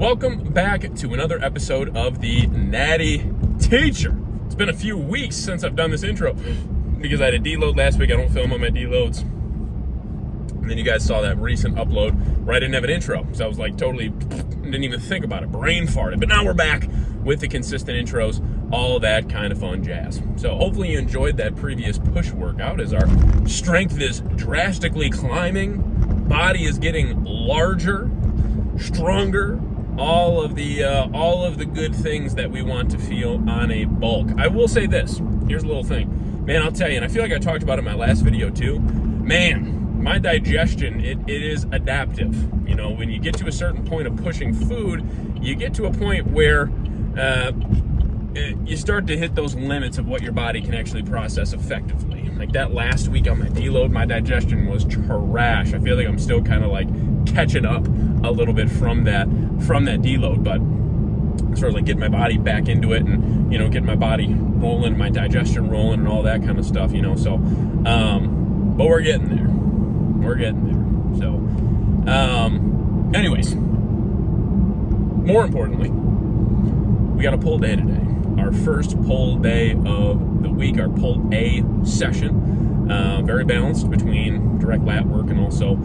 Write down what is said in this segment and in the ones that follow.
Welcome back to another episode of the Natty Teacher. It's been a few weeks since I've done this intro because I had a deload last week. I don't film on my deloads. And then you guys saw that recent upload where I didn't have an intro. So I was like totally didn't even think about it, brain farted. But now we're back with the consistent intros, all that kind of fun jazz. So hopefully you enjoyed that previous push workout as our strength is drastically climbing, body is getting larger, stronger, all of the good things that we want to feel on a bulk. I will say this. Here's a little thing. Man, I'll tell you, and I feel like I talked about it in my last video too. Man, my digestion, it is adaptive. You know, when you get to a certain point of pushing food, you get to a point where you start to hit those limits of what your body can actually process effectively. Like that last week on my deload, my digestion was trash. I feel like I'm still kind of like catching up a little bit from that deload, but as far as like getting my body back into it and, you know, getting my body rolling, my digestion rolling and all that kind of stuff, you know, so, but we're getting there. We're getting there. So, anyways, more importantly, we got a pull day today. Our first pull day of the week, our pull A session. Very balanced between direct lat work and also,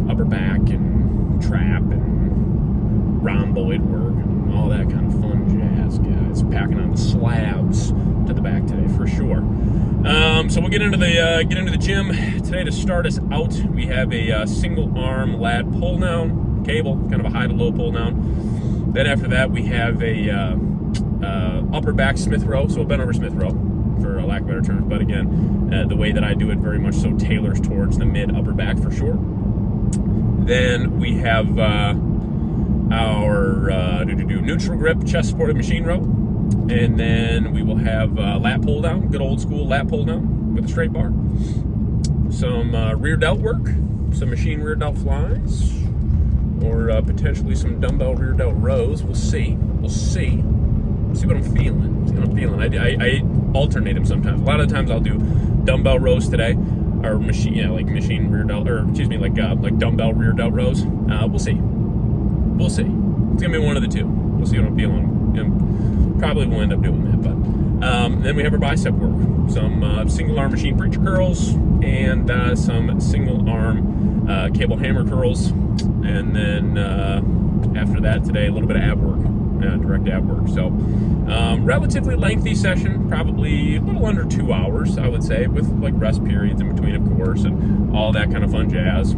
upper back and trap and rhomboid work and all that kind of fun jazz, guys. Packing on the slabs to the back today for sure. So we'll get into the gym today. To start us out, we have a single arm lat pull down cable, kind of a high to low pull down. Then after that, we have a upper back Smith row, so a bent over Smith row, for lack of better terms. But again, the way that I do it very much so tailors towards the mid upper back for sure. Then we have our neutral grip chest supported machine row, and then we will have lat pull down, good old school lat pull down with a straight bar. Some rear delt work, some machine rear delt flies, or potentially some dumbbell rear delt rows. We'll see. We'll see what I'm feeling. I alternate them sometimes. A lot of the times I'll do dumbbell rows today, or machine rear delt, or like dumbbell rear delt rows. We'll see. It's gonna be one of the two. We'll see what I'm feeling. And probably will end up doing that. But then we have our bicep work, some single arm machine preacher curls, and some single arm cable hammer curls, and then after that today a little bit of ab work. Direct ab work. So relatively lengthy session, probably a little under 2 hours, I would say, with like rest periods in between, of course, and all that kind of fun jazz.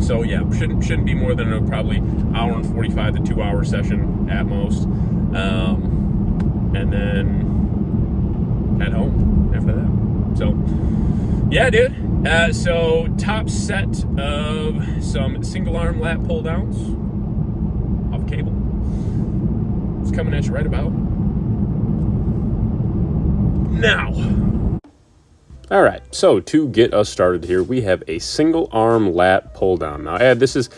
So yeah, shouldn't be more than a probably hour and 45 to 2 hour session at most, and then at home after that. So yeah, dude. So top set of some single arm lat pull downs off cable. It's coming at you right about now. All right, so to get us started here, we have a single arm lat pull down. Now, this is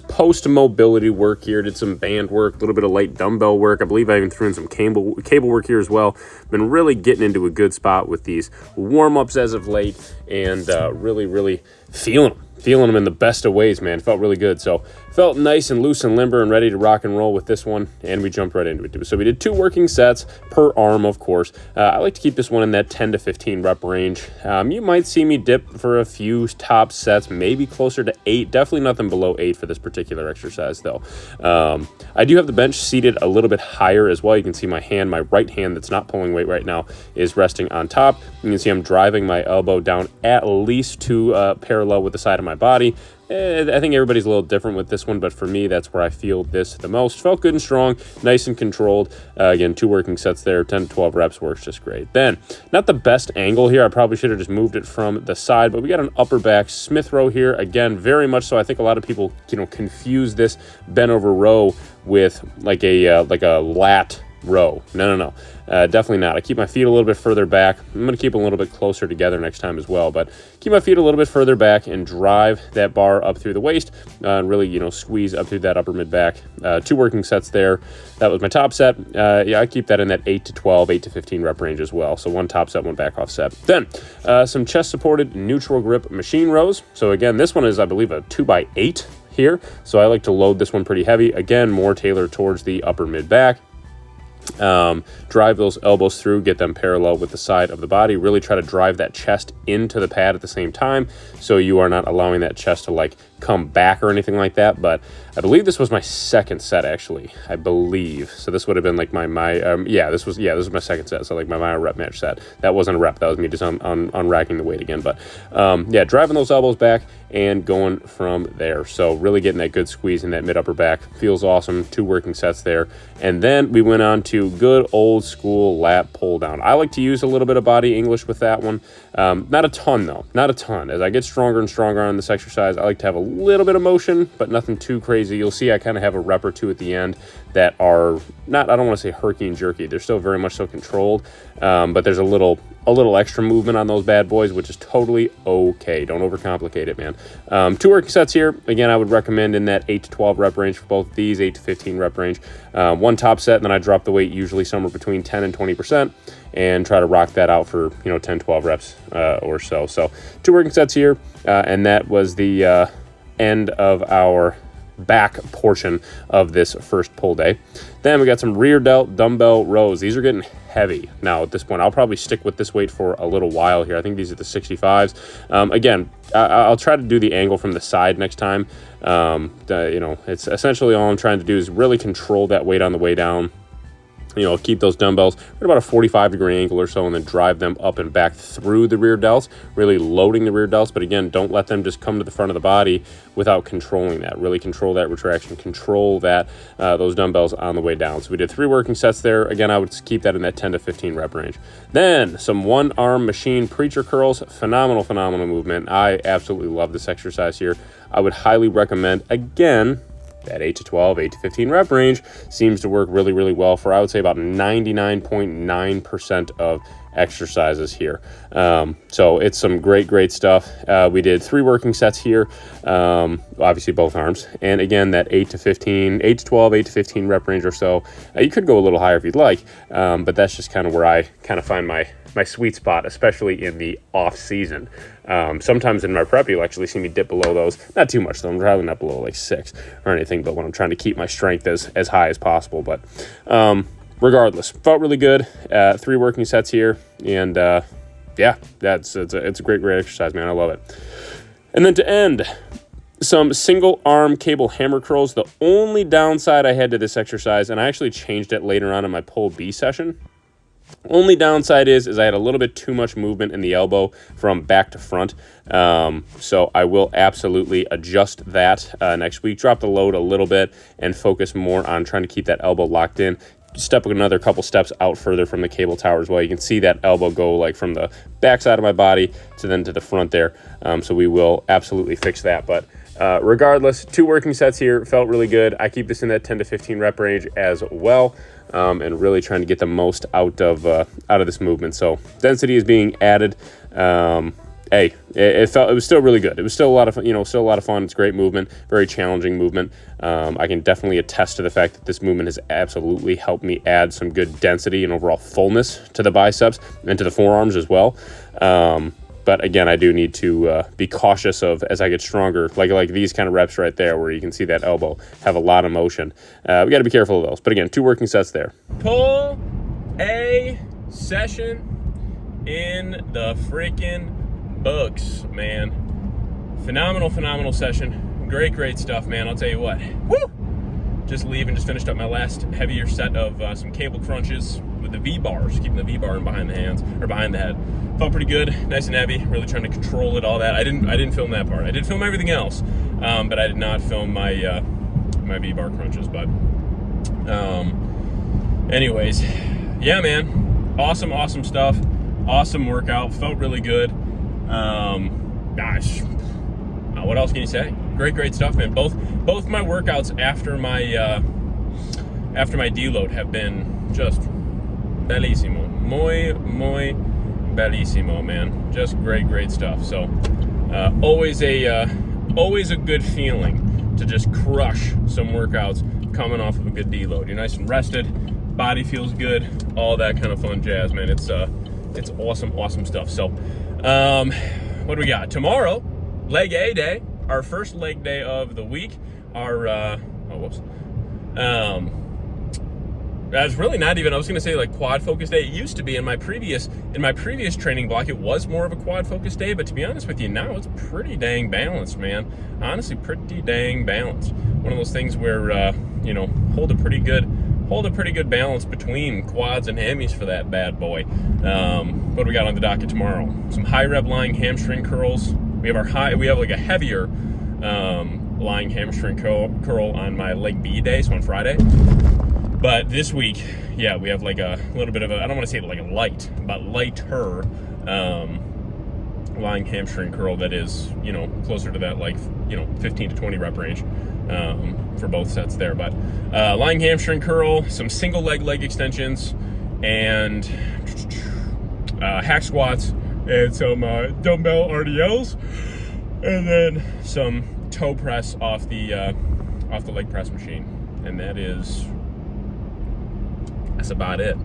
post mobility work here. Did some band work, a little bit of light dumbbell work. I believe I even threw in some cable work here as well. Been really getting into a good spot with these warm ups as of late, and really feeling them in the best of ways, man. Felt really good. So felt nice and loose and limber and ready to rock and roll with this one, and we jumped right into it. So we did 2 working sets per arm, of course. I like to keep this one in that 10 to 15 rep range. You might see me dip for a few top sets, maybe closer to 8. Definitely nothing below 8 for this particular exercise, though. I do have the bench seated a little bit higher as well. You can see my right hand that's not pulling weight right now is resting on top. You can see I'm driving my elbow down at least to parallel with the side of my body. I think everybody's a little different with this one, but for me, that's where I feel this the most. Felt good and strong, nice and controlled. Again, 2 working sets there, 10 to 12 reps works just great. Then, not the best angle here. I probably should have just moved it from the side, but we got an upper back Smith row here. Again, very much so. I think a lot of people, confuse this bent over row with like a lat row. No. Definitely not. I keep my feet a little bit further back. I'm going to keep them a little bit closer together next time as well, but keep my feet a little bit further back and drive that bar up through the waist and really, squeeze up through that upper mid back. 2 working sets there. That was my top set. I keep that in that 8 to 12, 8 to 15 rep range as well. So 1 top set, 1 back off set. Then some chest supported neutral grip machine rows. So again, this one is, I believe, a 2x8 here. So I like to load this one pretty heavy. Again, more tailored towards the upper mid back. Drive those elbows through, get them parallel with the side of the body. Really try to drive that chest into the pad at the same time, so you are not allowing that chest to like come back or anything like that. But I believe this was my second set, actually. I believe so. This would have been like this was my second set. So like my rep match set. That wasn't a rep. That was me just on racking the weight again. But yeah, driving those elbows back and going from there. So really getting that good squeeze in that mid upper back. Feels awesome. 2 working sets there, and then we went on to good old school lat pull down. I like to use a little bit of body English with that one. Not a ton though, not a ton. As I get stronger and stronger on this exercise, I like to have a little bit of motion, but nothing too crazy. You'll see I kind of have a rep or 2 at the end that are not, I don't want to say herky and jerky. They're still very much so controlled, but there's a little extra movement on those bad boys, which is totally okay. Don't overcomplicate it, man. 2 working sets here. Again, I would recommend in that 8 to 12 rep range for both of these, 8 to 15 rep range. 1 top set, and then I drop the weight usually somewhere between 10 and 20%, and try to rock that out for 10, 12 reps or so. So 2 working sets here, and that was the end of our back portion of this first pull day. Then we got some rear delt dumbbell rows. These are getting heavy now at this point. I'll probably stick with this weight for a little while here. I think these are the 65s. Again, I'll try to do the angle from the side next time. It's essentially all I'm trying to do is really control that weight on the way down. Keep those dumbbells at about a 45-degree angle or so, and then drive them up and back through the rear delts, really loading the rear delts. But again, don't let them just come to the front of the body without controlling that. Really control that retraction, control that those dumbbells on the way down. So we did 3 working sets there. Again, I would keep that in that 10 to 15 rep range. Then some one-arm machine preacher curls. Phenomenal movement. I absolutely love this exercise here. I would highly recommend, again, that 8 to 12, 8 to 15 rep range seems to work really, really well for, I would say, about 99.9% of exercises here. So it's some great stuff. We did 3 working sets here, obviously both arms. And again, that 8 to 15, 8 to 12, 8 to 15 rep range or so. You could go a little higher if you'd like, but that's just kind of where I kind of find my sweet spot, especially in the off season. Sometimes in my prep, you'll actually see me dip below those. Not too much though. I'm probably not below like 6 or anything, but when I'm trying to keep my strength as high as possible. But regardless, felt really good. 3 working sets here, and yeah, it's a great exercise, man. I love it. And then to end, some single arm cable hammer curls. The only downside I had to this exercise, and I actually changed it later on in my pull B session. Only downside is I had a little bit too much movement in the elbow from back to front. So I will absolutely adjust that next week. Drop the load a little bit and focus more on trying to keep that elbow locked in. Step another couple steps out further from the cable tower as well. You can see that elbow go like from the back side of my body to the front there. So we will absolutely fix that. But regardless, 2 working sets here, felt really good. I keep this in that 10 to 15 rep range as well. And really trying to get the most out of this movement. So density is being added. It was still really good. It was still a lot of fun, still a lot of fun. It's great movement, very challenging movement. I can definitely attest to the fact that this movement has absolutely helped me add some good density and overall fullness to the biceps and to the forearms as well. But again, I do need to be cautious of as I get stronger, like these kind of reps right there where you can see that elbow have a lot of motion. We got to be careful of those. But again, 2 working sets there. Pull A session in the freaking books, man. Phenomenal session. Great stuff, man. I'll tell you what. Woo! Just finished up my last heavier set of some cable crunches with the V-bars, keeping the V-bar in behind the hands or behind the head. Felt pretty good, nice and heavy. Really trying to control it, all that. I didn't film that part. I did film everything else, but I did not film my my V-bar crunches. But anyways, yeah, man, awesome stuff. Awesome workout. Felt really good. Gosh, what else can you say? Great stuff, man. Both my workouts after my deload have been just bellissimo, muy bellissimo, man. Just great stuff. So always a good feeling to just crush some workouts coming off of a good deload. You're nice and rested, body feels good, all that kind of fun jazz, man. It's awesome stuff. So what do we got tomorrow? Leg A day, our first leg day of the week. our, that's really not even, I was going to say like quad focus day. It used to be in my previous training block, it was more of a quad focus day, but to be honest with you, now it's pretty dang balanced, man. Honestly, pretty dang balanced. One of those things where, you know, hold a pretty good balance between quads and hammies for that bad boy. What do we got on the docket tomorrow? Some high rep lying hamstring curls. We have like a heavier lying hamstring curl on my leg B day, so on Friday. But this week, yeah, we have like a little bit of a, I don't want to say like a light, but lighter lying hamstring curl that is, you know, closer to that like, you know, 15 to 20 rep range for both sets there. But lying hamstring curl, some single leg extensions, and hack squats, and some dumbbell RDLs, and then some toe press off the leg press machine. And that's about it.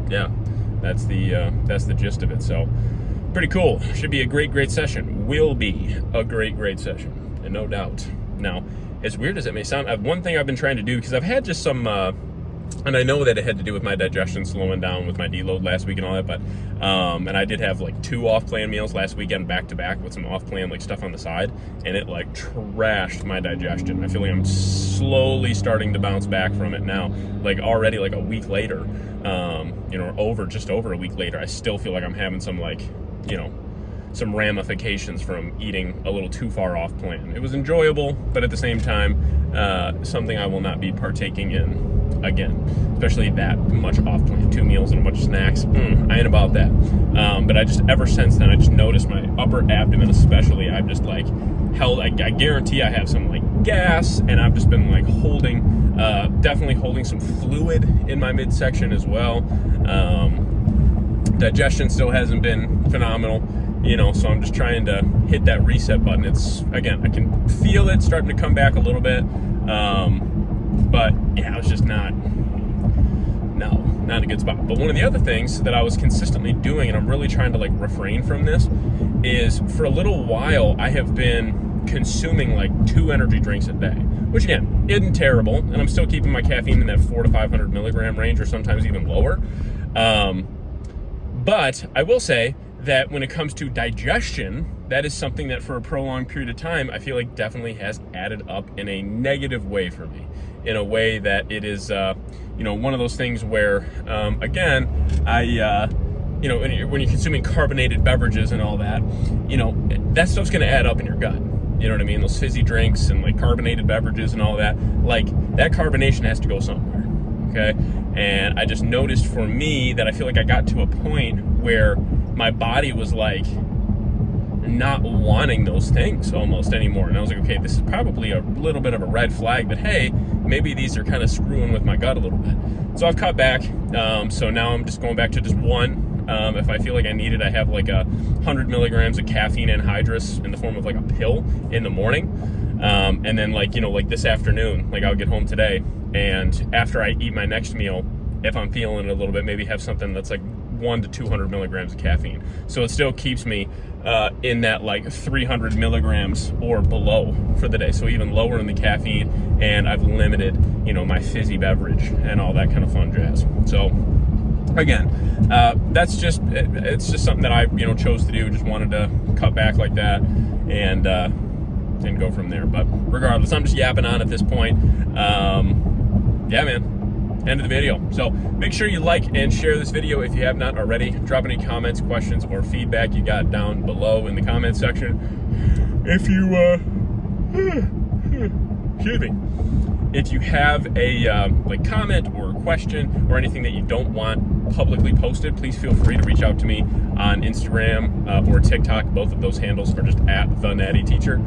Yeah, that's the gist of it. So pretty cool. Should be a great session. Will be a great session, and no doubt. Now, as weird as it may sound, one thing I've been trying to do, because I've had just some, and I know that it had to do with my digestion slowing down with my deload last week and all that, but, and I did have like 2 off-plan meals last weekend back to back with some off-plan like stuff on the side, and it like trashed my digestion. I feel like I'm slowly starting to bounce back from it now, like already like a week later, you know, just over a week later, I still feel like I'm having some like, you know, some ramifications from eating a little too far off plan. It was enjoyable, but at the same time, something I will not be partaking in again, especially that much off plan, 2 meals and a bunch of snacks. I ain't about that. But I just, ever since then, I just noticed my upper abdomen especially, I've just like held, I guarantee I have some like gas, and I've just been like definitely holding some fluid in my midsection as well. Digestion still hasn't been phenomenal, you know, so I'm just trying to hit that reset button. It's, again, I can feel it starting to come back a little bit, but yeah, it's just not a good spot. But one of the other things that I was consistently doing, and I'm really trying to like refrain from this, is for a little while I have been consuming like 2 energy drinks a day, which again isn't terrible, and I'm still keeping my caffeine in that 400 to 500 milligram range, or sometimes even lower. But I will say that when it comes to digestion, that is something that for a prolonged period of time, I feel like definitely has added up in a negative way for me, in a way that it is, you know, one of those things where, again, you know, when you're consuming carbonated beverages and all that, you know, that stuff's going to add up in your gut. You know what I mean? Those fizzy drinks and like carbonated beverages and all that, like that carbonation has to go somewhere. Okay. And I just noticed for me that I feel like I got to a point where my body was like not wanting those things almost anymore. And I was like, okay, this is probably a little bit of a red flag that, hey, maybe these are kind of screwing with my gut a little bit. So I've cut back. So now I'm just going back to just 1. If I feel like I need it, I have like 100 milligrams of caffeine anhydrous in the form of like a pill in the morning. And then like, you know, like this afternoon, like I'll get home today, and after I eat my next meal, if I'm feeling it a little bit, maybe have something that's like 100 to 200 milligrams of caffeine. So it still keeps me in that like 300 milligrams or below for the day. So even lower in the caffeine, and I've limited, you know, my fizzy beverage and all that kind of fun jazz. So again, it's just something that I, you know, chose to do. Just wanted to cut back like that and go from there. But regardless, I'm just yapping on at this point. Yeah, man, end of the video. So make sure you like and share this video if you have not already. Drop any comments, questions, or feedback you got down below in the comment section. If you, excuse me. If you have a like comment or a question or anything that you don't want publicly posted, please feel free to reach out to me on Instagram or TikTok. Both of those handles are just at the Natty Teacher.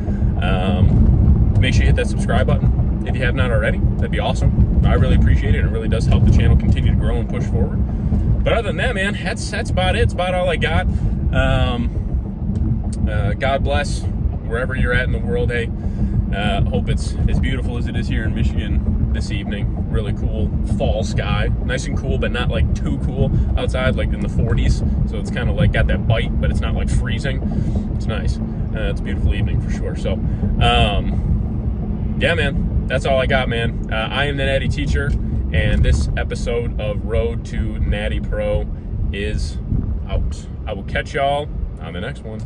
Make sure you hit that subscribe button if you have not already. That'd be awesome. I really appreciate it. It really does help the channel continue to grow and push forward. But other than that, man, that's about it. It's about all I got. God bless wherever you're at in the world. Hey, hope it's as beautiful as it is here in Michigan this evening. Really cool fall sky, nice and cool, but not like too cool outside, like in the 40s. So it's kind of like got that bite, but it's not like freezing. It's nice. It's a beautiful evening for sure. So, yeah, man. that's all I got, man. I am the Natty teacher, and this episode of Road to Natty Pro is out. I will catch y'all on the next one.